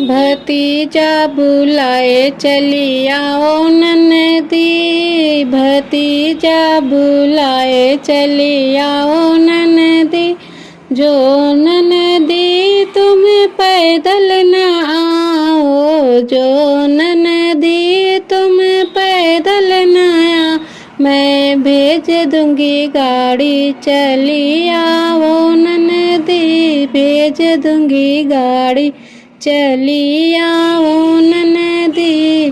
भतीजा बुलाए चली आओ ननदी, भतीजा बुलाए चली आओ ननदी। जो ननदी तुम पैदल न आओ, जो ननदी तुम पैदल न आओ, मैं भेज दूंगी गाड़ी चली आओ ननदी, भेज दूंगी गाड़ी चली आओ ननदी।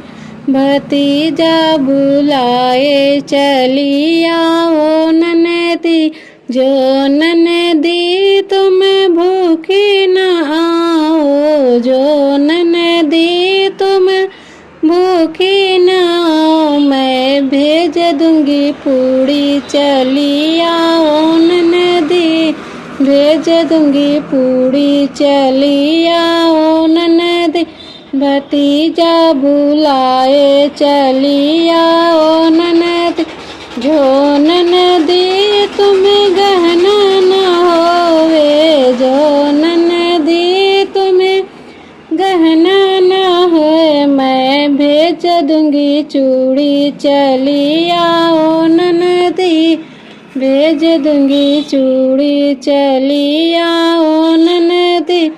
भतीजा बुलाए चली आओ ननदी। जो ननदी तुम भूखी न आओ, जो ननदी तुम भूखी न आओ, मैं भेज दूंगी पूड़ी चली आओ ननदी, भेज दूंगी पूड़ी चली आओ ननदी। भतीजा बुलाए चली आओ ननदी। जो ननदी तुम गहना न होवे, जो ननदी तुम गहना न होए, मैं भेज दूंगी चूड़ी चली आओ ननदी, भेज दूंगी चूड़ी चली आओ ननदी।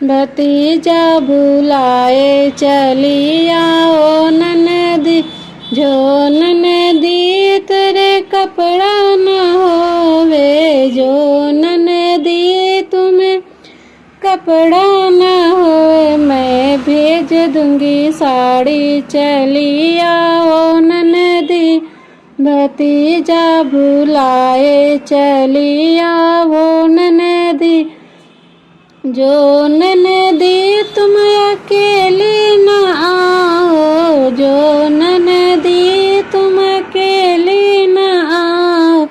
भतीजा बुलाए चली आओ ननदी। जो ननदी तेरे कपड़ा न होवे, जो ननदी तुम्हें कपड़ा न होए, मैं भेज दूंगी साड़ी चली आओ ननदी। भतीजा बुलाए चली आओ ननदी। जो ननदी तुम अकेली न आओ, जो ननदी तुम अकेली न आओ,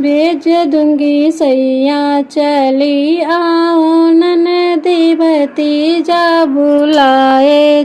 भेज दूंगी सैया चली आओ ननदी। भतीजा बुलाए